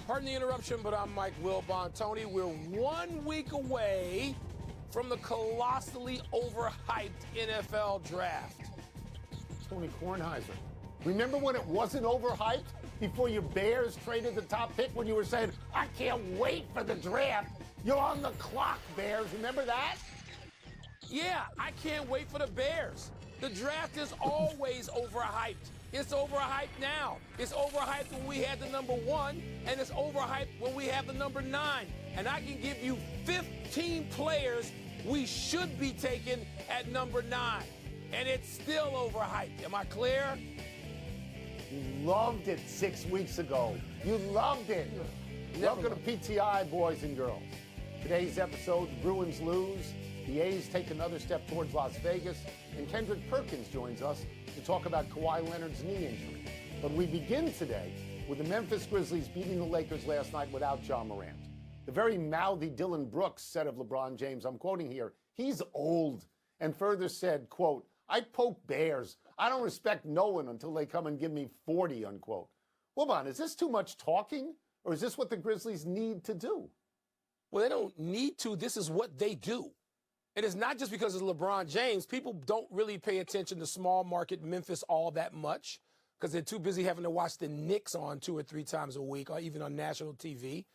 Pardon the interruption, but I'm Mike Wilbon. Tony, we're 1 week away from the colossally overhyped NFL draft. Tony Kornheiser. Remember when it wasn't overhyped? Before your Bears traded the top pick, when you were saying, I can't wait for the draft. You're on the clock, Bears. Remember that? Yeah, I can't wait for the Bears. The draft is always overhyped. It's overhyped now. It's overhyped when we had the number 1, and it's overhyped when we have the number 9. And I can give you 15 players we should be taking at number 9. And it's still overhyped. Am I clear? You loved it 6 weeks ago. You loved it. Welcome to PTI, boys and girls. Today's episode, the Bruins lose, the A's take another step towards Las Vegas, and Kendrick Perkins joins us to talk about Kawhi Leonard's knee injury. But we begin today with the Memphis Grizzlies beating the Lakers last night without Ja Morant. The very mouthy Dylan Brooks said of LeBron James, I'm quoting here, he's old, and further said, quote, I poke bears. I don't respect no one until they come and give me 40, unquote. Wilbon, is this too much talking, or is this what the Grizzlies need to do? Well, they don't need to. This is what they do. And it's not just because it's LeBron James. People don't really pay attention to small market Memphis all that much because they're too busy having to watch the Knicks on 2 or 3 times a week or even on national TV.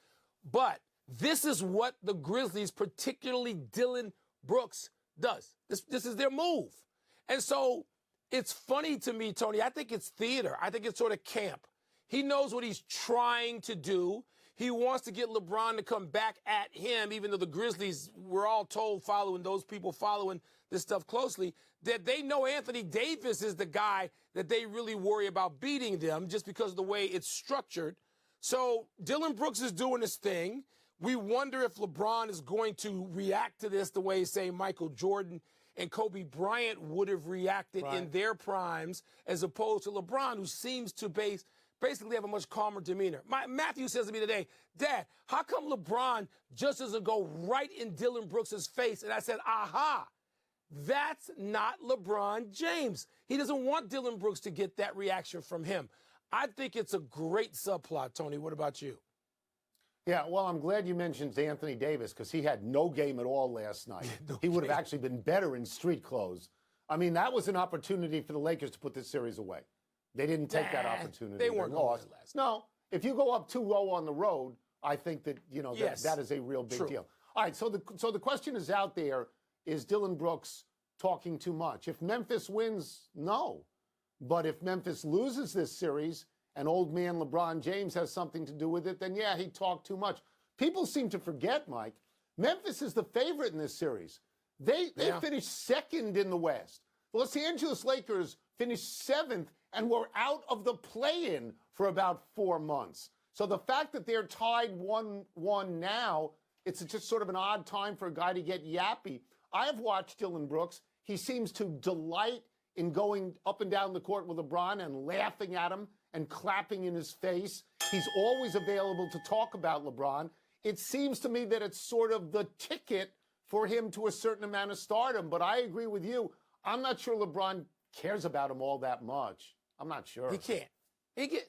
But this is what the Grizzlies, particularly Dylan Brooks, does. This is their move. And so it's funny to me, Tony. I think it's theater. I think it's sort of camp. He knows what he's trying to do. He wants to get LeBron to come back at him, even though the Grizzlies, we're all told, following those people following this stuff closely, that they know Anthony Davis is the guy that they really worry about beating them just because of the way it's structured. So Dylan Brooks is doing his thing. We wonder if LeBron is going to react to this the way, say, Michael Jordan and Kobe Bryant would have reacted in their primes, as opposed to LeBron, who seems to basically have a much calmer demeanor. Matthew says to me today, Dad, how come LeBron just doesn't go right in Dylan Brooks' face? And I said, aha, that's not LeBron James. He doesn't want Dylan Brooks to get that reaction from him. I think it's a great subplot, Tony. What about you? Yeah, well, I'm glad you mentioned Anthony Davis because he had no game at all last night. He would have actually been better in street clothes. I mean, that was an opportunity for the Lakers to put this series away. They didn't take that opportunity. They weren't lost. No, if you go up 2-0 on the road, I think that, that is a real big deal. All right, so the question is out there, is Dylan Brooks talking too much? If Memphis wins, no. But if Memphis loses this series and old man LeBron James has something to do with it, then yeah, he talked too much. People seem to forget, Mike, Memphis is the favorite in this series. They finished second in the West. The Los Angeles Lakers finished 7th and were out of the play-in for about 4 months. So the fact that they're tied 1-1 now, it's just sort of an odd time for a guy to get yappy. I've watched Dylan Brooks. He seems to delight in going up and down the court with LeBron and laughing at him and clapping in his face. He's always available to talk about LeBron. It seems to me that it's sort of the ticket for him to a certain amount of stardom. But I agree with you. I'm not sure LeBron cares about him all that much. I'm not sure. He can't.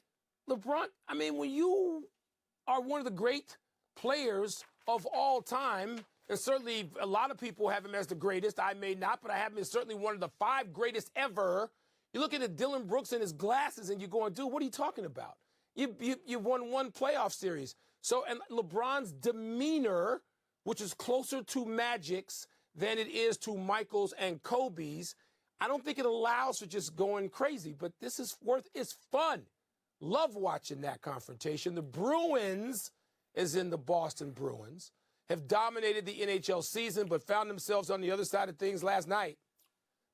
LeBron, I mean, when you are one of the great players of all time, and certainly a lot of people have him as the greatest. I may not, but I have him as certainly one of the 5 greatest ever. You look at Dylan Brooks and his glasses and you're going, dude, what are you talking about? You've won 1 playoff series. So, and LeBron's demeanor, which is closer to Magic's than it is to Michael's and Kobe's, I don't think it allows for just going crazy, but it's fun. Love watching that confrontation. The Bruins, as in the Boston Bruins, have dominated the NHL season, but found themselves on the other side of things last night.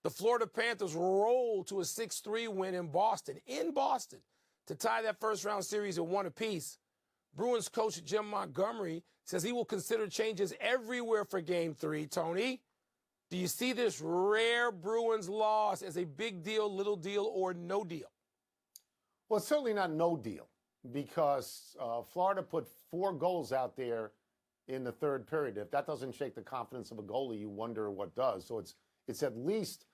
The Florida Panthers rolled to a 6-3 win in Boston, to tie that first-round series at 1 apiece. Bruins coach Jim Montgomery says he will consider changes everywhere for Game 3, Tony. Do you see this rare Bruins loss as a big deal, little deal, or no deal? Well, it's certainly not no deal because Florida put 4 goals out there in the third period. If that doesn't shake the confidence of a goalie, you wonder what does. So it's at least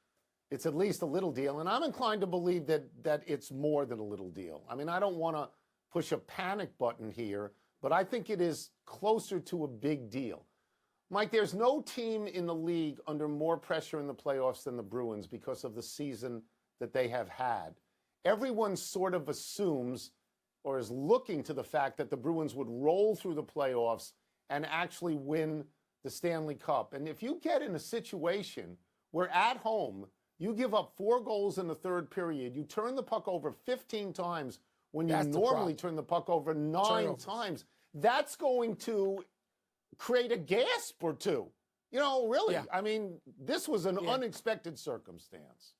a little deal. And I'm inclined to believe that it's more than a little deal. I mean, I don't want to push a panic button here, but I think it is closer to a big deal. Mike, there's no team in the league under more pressure in the playoffs than the Bruins because of the season that they have had. Everyone sort of assumes or is looking to the fact that the Bruins would roll through the playoffs and actually win the Stanley Cup. And if you get in a situation where at home you give up 4 goals in the third period, you turn the puck over 15 times when you normally turn the puck over 9 times, that's going to create a gasp or two. You know, really. Yeah. I mean, this was an unexpected circumstance.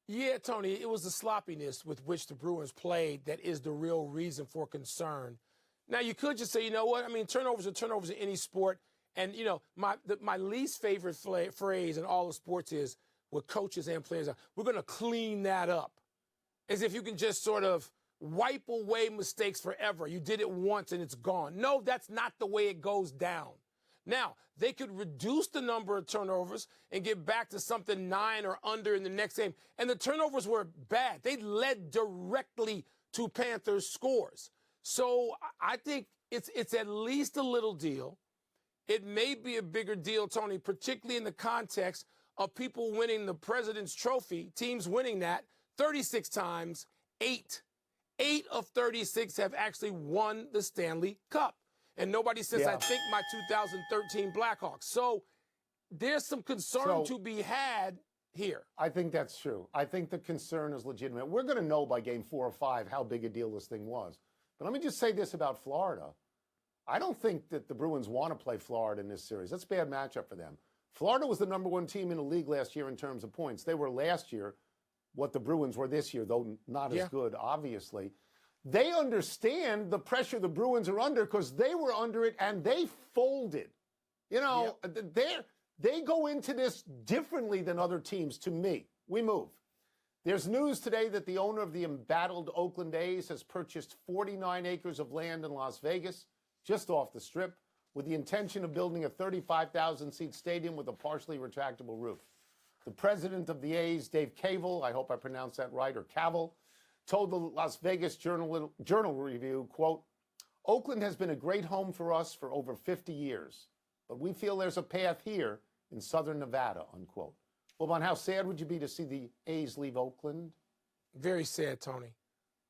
Yeah, Tony, it was the sloppiness with which the Bruins played that is the real reason for concern. Now, you could just say, you know what? I mean, turnovers are turnovers in any sport. And, you know, my least favorite phrase in all of sports is what coaches and players are, we're going to clean that up. As if you can just sort of wipe away mistakes forever. You did it once and it's gone. No, that's not the way it goes down. Now, they could reduce the number of turnovers and get back to something 9 or under in the next game. And the turnovers were bad. They led directly to Panthers scores. So I think it's at least a little deal. It may be a bigger deal, Tony, particularly in the context of people winning the President's Trophy, teams winning that 36 times, 8 of 36 have actually won the Stanley Cup. And nobody says, I think my 2013 Blackhawks. So there's some concern to be had here. I think that's true. I think the concern is legitimate. We're going to know by game 4 or 5 how big a deal this thing was. But let me just say this about Florida. I don't think that the Bruins want to play Florida in this series. That's a bad matchup for them. Florida was the #1 team in the league last year in terms of points. They were last year what the Bruins were this year, though not as good, obviously. They understand the pressure the Bruins are under because they were under it and they folded. You know, they go into this differently than other teams to me. We move. There's news today that the owner of the embattled Oakland A's has purchased 49 acres of land in Las Vegas, just off the Strip, with the intention of building a 35,000-seat stadium with a partially retractable roof. The president of the A's, Dave Kaval, I hope I pronounced that right, or Kaval, told the Las Vegas Journal Review, quote, Oakland has been a great home for us for over 50 years, but we feel there's a path here in southern Nevada, unquote. Well, Von, how sad would you be to see the A's leave Oakland? Very sad, Tony.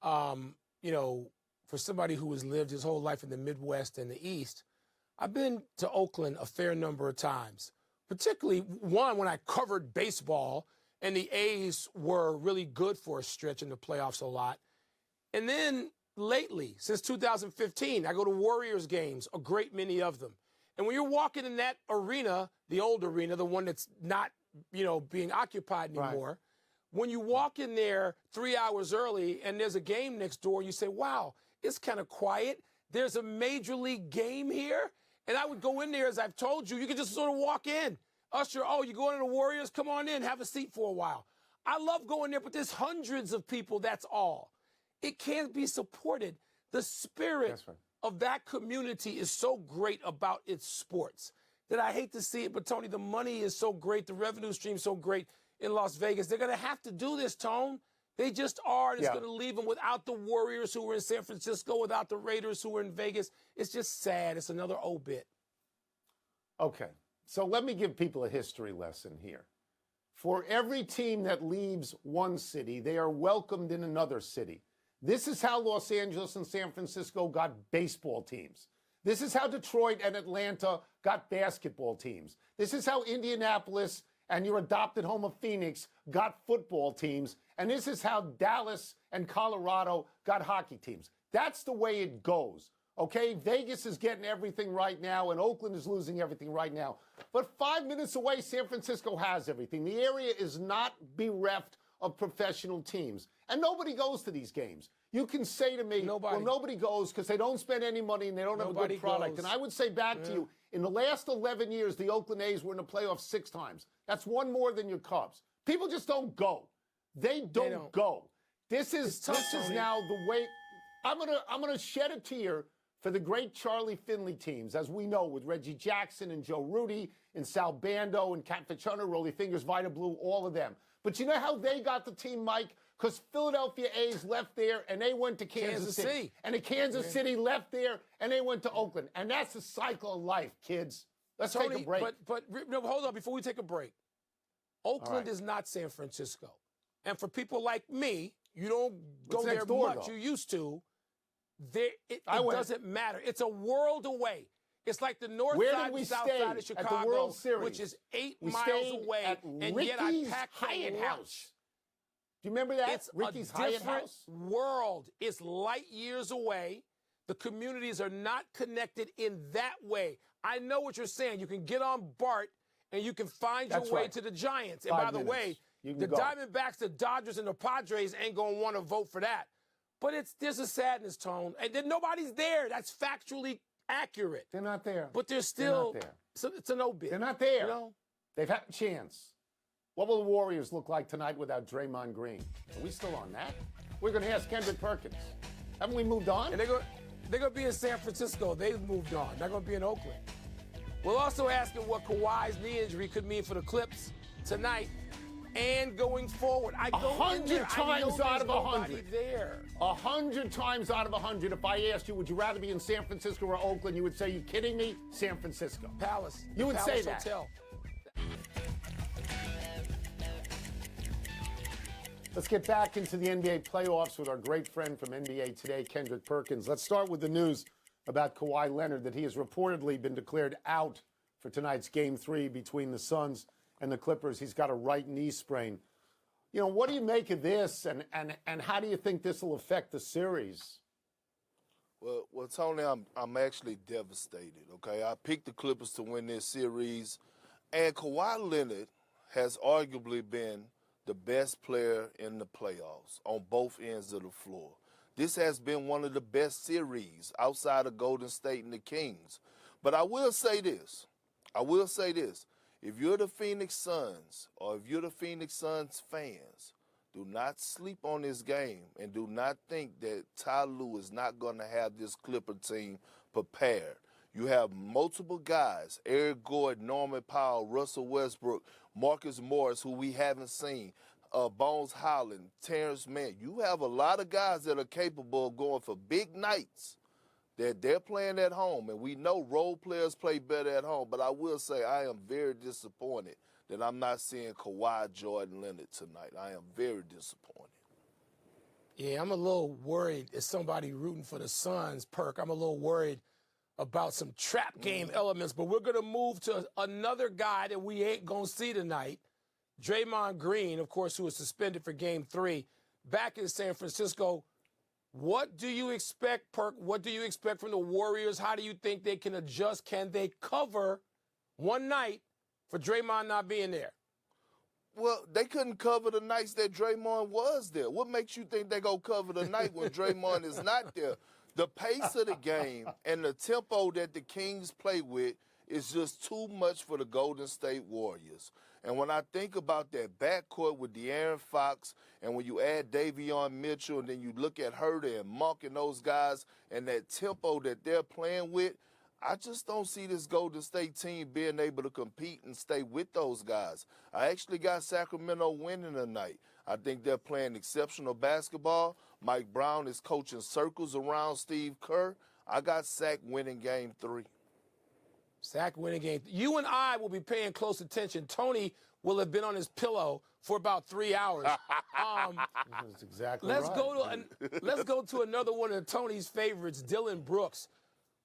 You know, for somebody who has lived his whole life in the Midwest and the East, I've been to Oakland a fair number of times, particularly one when I covered baseball and the A's were really good for a stretch in the playoffs a lot. And then lately, since 2015, I go to Warriors games, a great many of them. And when you're walking in that arena, the old arena, the one that's not, you know, being occupied anymore, when you walk in there 3 hours early and there's a game next door, you say, wow, it's kind of quiet. There's a major league game here. And I would go in there, as I've told you, you could just sort of walk in. Usher, oh, you going to the Warriors? Come on in, have a seat for a while. I love going there, but there's hundreds of people, that's all. It can't be supported. The spirit of that community is so great about its sports that I hate to see it. But, Tony, the money is so great, the revenue stream is so great in Las Vegas. They're going to have to do this, Tone. They just are, and it's going to leave them without the Warriors who were in San Francisco, without the Raiders who were in Vegas. It's just sad. It's another obit. Okay. So let me give people a history lesson here. For every team that leaves one city, they are welcomed in another city. This is how Los Angeles and San Francisco got baseball teams. This is how Detroit and Atlanta got basketball teams. This is how Indianapolis and your adopted home of Phoenix got football teams. And this is how Dallas and Colorado got hockey teams. That's the way it goes. Okay, Vegas is getting everything right now, and Oakland is losing everything right now. But 5 minutes away, San Francisco has everything. The area is not bereft of professional teams. And nobody goes to these games. You can say to me, well, nobody goes because they don't spend any money and they don't have a good product. And I would say back to you, in the last 11 years, the Oakland A's were in the playoffs 6 times. That's one more than your Cubs. People just don't go. They don't go. This is now the way. I'm gonna shed a tear for the great Charlie Finley teams, as we know, with Reggie Jackson and Joe Rudy and Sal Bando and Cat Fitzgerald, Rollie Fingers, Vida Blue, all of them. But you know how they got the team, Mike? because Philadelphia A's left there and they went to Kansas City. And the Kansas City left there and they went to Oakland. And that's the cycle of life, kids. Let's take a break. But no, hold on, before we take a break. Oakland is not San Francisco. And for people like me, you don't go there much. You used to. It doesn't matter. It's a world away. It's like the north side and south side of Chicago, at the World Series? Which is 8 miles away, and yet I packed Hyatt House. Do you remember that? It's Ricky's a Hyatt different House? world. It's light years away. The communities are not connected in that way. I know what you're saying. You can get on BART and you can find your way to the Giants. And by the way, the Diamondbacks, the Dodgers, and the Padres ain't going to want to vote for that. But there's a sadness tone. And then nobody's there. That's factually accurate. They're not there. But they're still, not there. So it's a no bid. They're not there. You know? They've had a chance. What will the Warriors look like tonight without Draymond Green? Are we still on that? We're going to ask Kendrick Perkins. Haven't we moved on? And they're going to be in San Francisco. They've moved on. They're going to be in Oakland. We'll also ask him what Kawhi's knee injury could mean for the Clips tonight and going forward. 100 times out of 100. 100 times out of 100, if I asked you, would you rather be in San Francisco or Oakland, you would say, you kidding me? San Francisco. Palace. You would say that. Hotel. Let's get back into the NBA playoffs with our great friend from NBA Today, Kendrick Perkins. Let's start with the news about Kawhi Leonard, that he has reportedly been declared out for tonight's Game 3 between the Suns and the Clippers. He's got a right knee sprain. You know, what do you make of this, and how do you think this will affect the series? Well, Tony, I'm actually devastated, okay? I picked the Clippers to win this series, and Kawhi Leonard has arguably been the best player in the playoffs on both ends of the floor. This has been one of the best series outside of Golden State and the Kings. But I will say this. If you're the Phoenix Suns or if you're the Phoenix Suns fans, do not sleep on this game and do not think that Ty Lue is not going to have this Clipper team prepared. You have multiple guys, Eric Gordon, Norman Powell, Russell Westbrook, Marcus Morris, who we haven't seen, Bones Highland, Terrence Mann. You have a lot of guys that are capable of going for big nights that they're playing at home. And we know role players play better at home. But I will say I am very disappointed that I'm not seeing Kawhi Jordan Leonard tonight. I am very disappointed. Yeah, I'm a little worried as somebody rooting for the Suns, Perk. I'm a little worried about some trap game elements. But we're going to move to another guy that we ain't going to see tonight. Draymond Green, of course, who was suspended for Game 3, back in San Francisco. What do you expect, Perk? What do you expect from the Warriors? How do you think they can adjust? Can they cover one night for Draymond not being there? Well, they couldn't cover the nights that Draymond was there. What makes you think they're going to cover the night when Draymond is not there? The pace of the game and the tempo that the Kings play with is just too much for the Golden State Warriors. And when I think about that backcourt with De'Aaron Fox, and when you add Davion Mitchell, and then you look at Herder and Monk and those guys, and that tempo that they're playing with, I just don't see this Golden State team being able to compete and stay with those guys. I actually got Sacramento winning tonight. I think they're playing exceptional basketball. Mike Brown is coaching circles around Steve Kerr. I got Sac winning Game 3. Sac winning Game. You and I will be paying close attention. Tony will have been on his pillow for about 3 hours. That's exactly right. Let's go to another one of Tony's favorites, Dylan Brooks,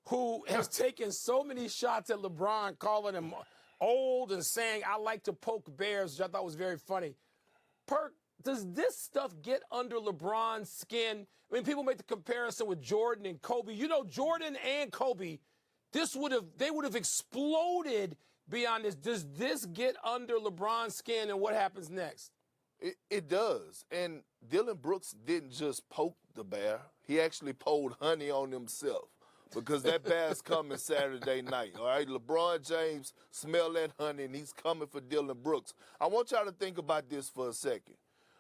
who has taken so many shots at LeBron, calling him old and saying, I like to poke bears, which I thought was very funny. Perk, does this stuff get under LeBron's skin? I mean, people make the comparison with Jordan and Kobe. You know, Jordan and Kobe, they would have exploded beyond this. Does this get under LeBron's skin, and what happens next? It does. And Dylan Brooks didn't just poke the bear. He actually poured honey on himself, because that bear's coming Saturday night, all right? LeBron James smell that honey, and he's coming for Dylan Brooks. I want y'all to think about this for a second.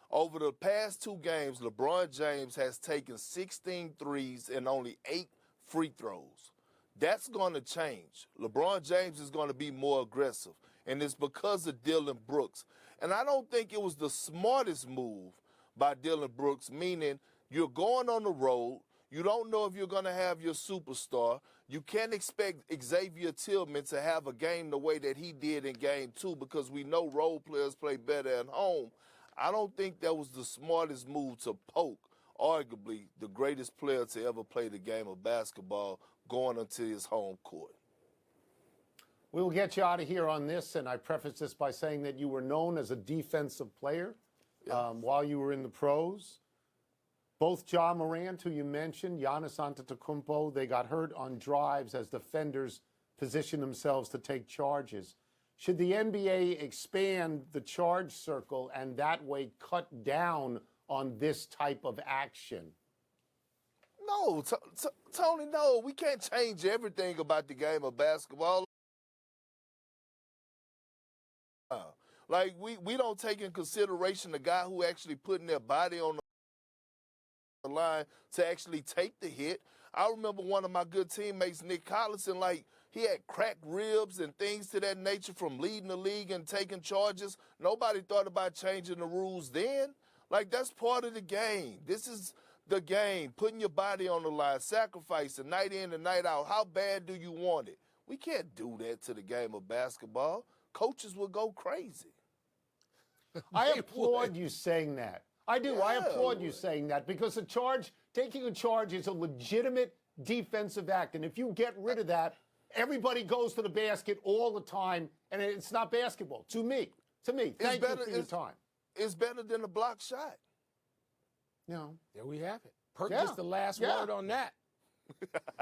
Over the past 2 games, LeBron James has taken 16 threes and only 8 free throws. That's going to change. LeBron James is going to be more aggressive, and it's because of Dylan Brooks. And I don't think it was the smartest move by Dylan Brooks, meaning you're going on the road. You don't know if you're going to have your superstar. You can't expect Xavier Tillman to have a game the way that he did in game 2 because we know role players play better at home. I don't think that was the smartest move to poke, arguably, the greatest player to ever play the game of basketball going into his home court. We will get you out of here on this, and I preface this by saying that you were known as a defensive player while you were in the pros. Both Ja Morant, who you mentioned, Giannis Antetokounmpo, they got hurt on drives as defenders positioned themselves to take charges. Should the NBA expand the charge circle and that way cut down on this type of action? No, Tony, no. We can't change everything about the game of basketball. Like, we don't take in consideration the guy who actually putting their body on the line to actually take the hit. I remember one of my good teammates, Nick Collison, like, he had cracked ribs and things to that nature from leading the league and taking charges. Nobody thought about changing the rules then. Like, that's part of the game. This is the game, putting your body on the line, sacrificing night in and night out. How bad do you want it? We can't do that to the game of basketball. Coaches will go crazy. I applaud you saying that. I do. Yeah. I applaud you saying that because taking a charge is a legitimate defensive act. And if you get rid of that, everybody goes to the basket all the time, and it's not basketball. To me. Thank you for your time. It's better than a block shot. No. There we have it. Perk gets the last word on that.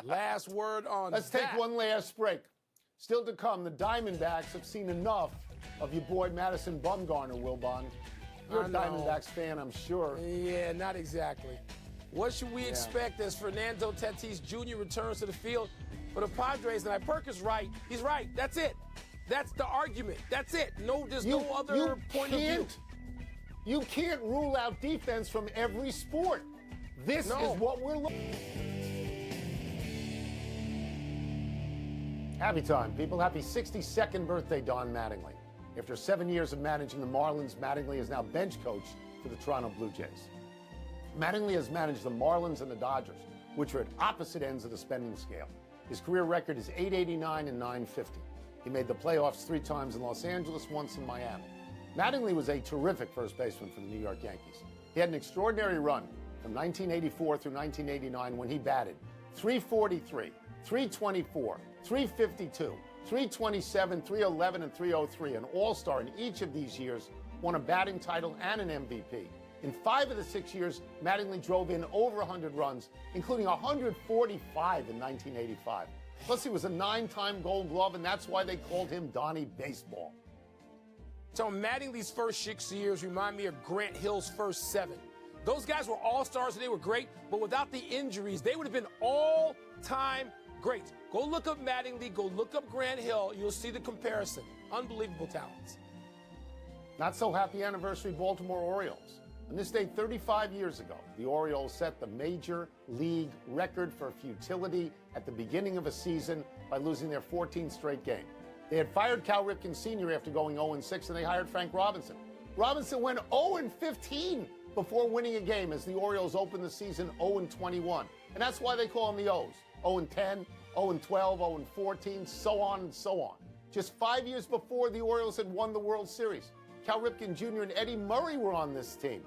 Last word on Let's that. take one last break. Still to come, the Diamondbacks have seen enough of your boy Madison Bumgarner, Wilbon. You're a Diamondbacks fan, I'm sure. Yeah, not exactly. What should we expect as Fernando Tatis Jr. returns to the field for the Padres tonight? Perk is right. He's right. That's it. That's the argument. That's it. No, there's no other point of view. You can't rule out defense from every sport. This is what we're looking at. Happy time, people. Happy 62nd birthday, Don Mattingly. After 7 years of managing the Marlins, Mattingly is now bench coach for the Toronto Blue Jays. Mattingly has managed the Marlins and the Dodgers, which are at opposite ends of the spending scale. His career record is .889 and .950. He made the playoffs 3 times in Los Angeles, once in Miami. Mattingly was a terrific first baseman for the New York Yankees. He had an extraordinary run from 1984 through 1989 when he batted .343, .324, .352, .327, .311, and .303, an all-star in each of these years, won a batting title and an MVP. In 5 of the 6 years, Mattingly drove in over 100 runs, including 145 in 1985. Plus, he was a 9-time Gold Glove, and that's why they called him Donnie Baseball. So Mattingly's first 6 years remind me of Grant Hill's first 7. Those guys were all-stars and they were great, but without the injuries, they would have been all-time great. Go look up Mattingly, go look up Grant Hill. You'll see the comparison. Unbelievable talents. Not so happy anniversary, Baltimore Orioles. On this day 35 years ago, the Orioles set the major league record for futility at the beginning of a season by losing their 14th straight game. They had fired Cal Ripken Sr. after going 0-6, and they hired Frank Robinson. Robinson went 0-15 before winning a game as the Orioles opened the season 0-21. And that's why they call them the O's. 0-10, 0-12, 0-14, so on and so on. Just 5 years before, the Orioles had won the World Series. Cal Ripken Jr. and Eddie Murray were on this team.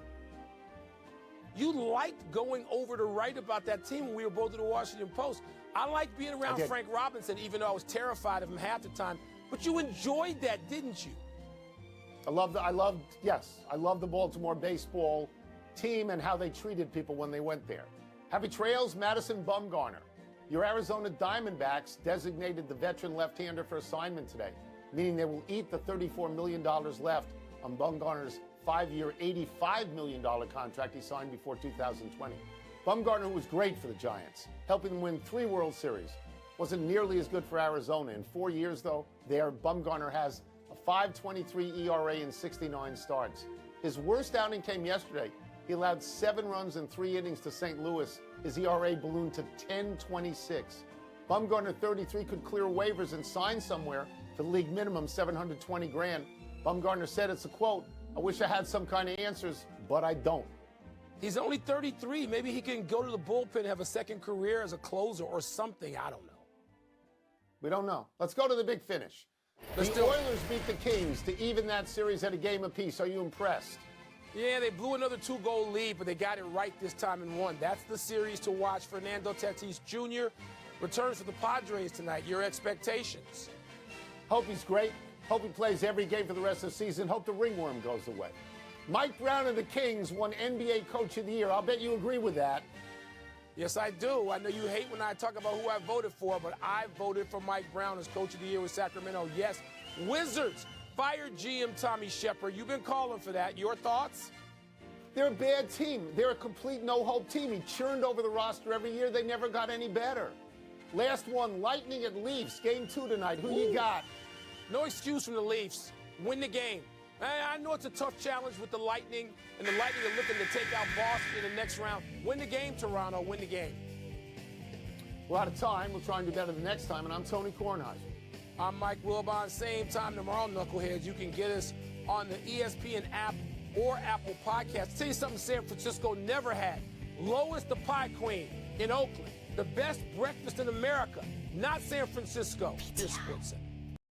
You liked going over to write about that team when we were both at the Washington Post. I liked being around Frank Robinson, even though I was terrified of him half the time. But you enjoyed that, didn't you? I loved the Baltimore baseball team and how they treated people when they went there. Happy trails, Madison Bumgarner. Your Arizona Diamondbacks designated the veteran left-hander for assignment today, meaning they will eat the $34 million left on Bumgarner's 5-year, $85 million contract he signed before 2020. Bumgarner, who was great for the Giants, helping them win 3 World Series, wasn't nearly as good for Arizona. In 4 years, though, Bumgarner has a .523 ERA in 69 starts. His worst outing came yesterday. He allowed 7 runs in 3 innings to St. Louis. His ERA ballooned to .1026. Bumgarner, 33, could clear waivers and sign somewhere for the league minimum $720,000. Bumgarner said, it's a quote, "I wish I had some kind of answers, but I don't." He's only 33. Maybe he can go to the bullpen, have a second career as a closer or something. I don't know. We don't know. Let's go to the big finish. The Oilers beat the Kings to even that series at a game apiece. Are you impressed? Yeah, they blew another 2-goal lead, but they got it right this time and won. That's the series to watch. Fernando Tatis Jr. returns to the Padres tonight. Your expectations? Hope he's great. Hope he plays every game for the rest of the season. Hope the ringworm goes away. Mike Brown and the Kings won NBA Coach of the Year. I'll bet you agree with that. Yes, I do. I know you hate when I talk about who I voted for, but I voted for Mike Brown as Coach of the Year with Sacramento. Yes, Wizards fired GM Tommy Shepard. You've been calling for that. Your thoughts? They're a bad team. They're a complete no-hope team. He churned over the roster every year. They never got any better. Last one, Lightning at Leafs. Game 2 tonight. Who you got? No excuse from the Leafs. Win the game. I know it's a tough challenge with the Lightning, and the Lightning are looking to take out Boston in the next round. Win the game, Toronto. Win the game. We're out of time. We'll try and do better the next time, and I'm Tony Kornheiser. I'm Mike Wilbon. Same time tomorrow, Knuckleheads. You can get us on the ESPN app or Apple Podcast. I'll tell you something San Francisco never had. Lois the Pie Queen in Oakland. The best breakfast in America. Not San Francisco. Here's Sports Center.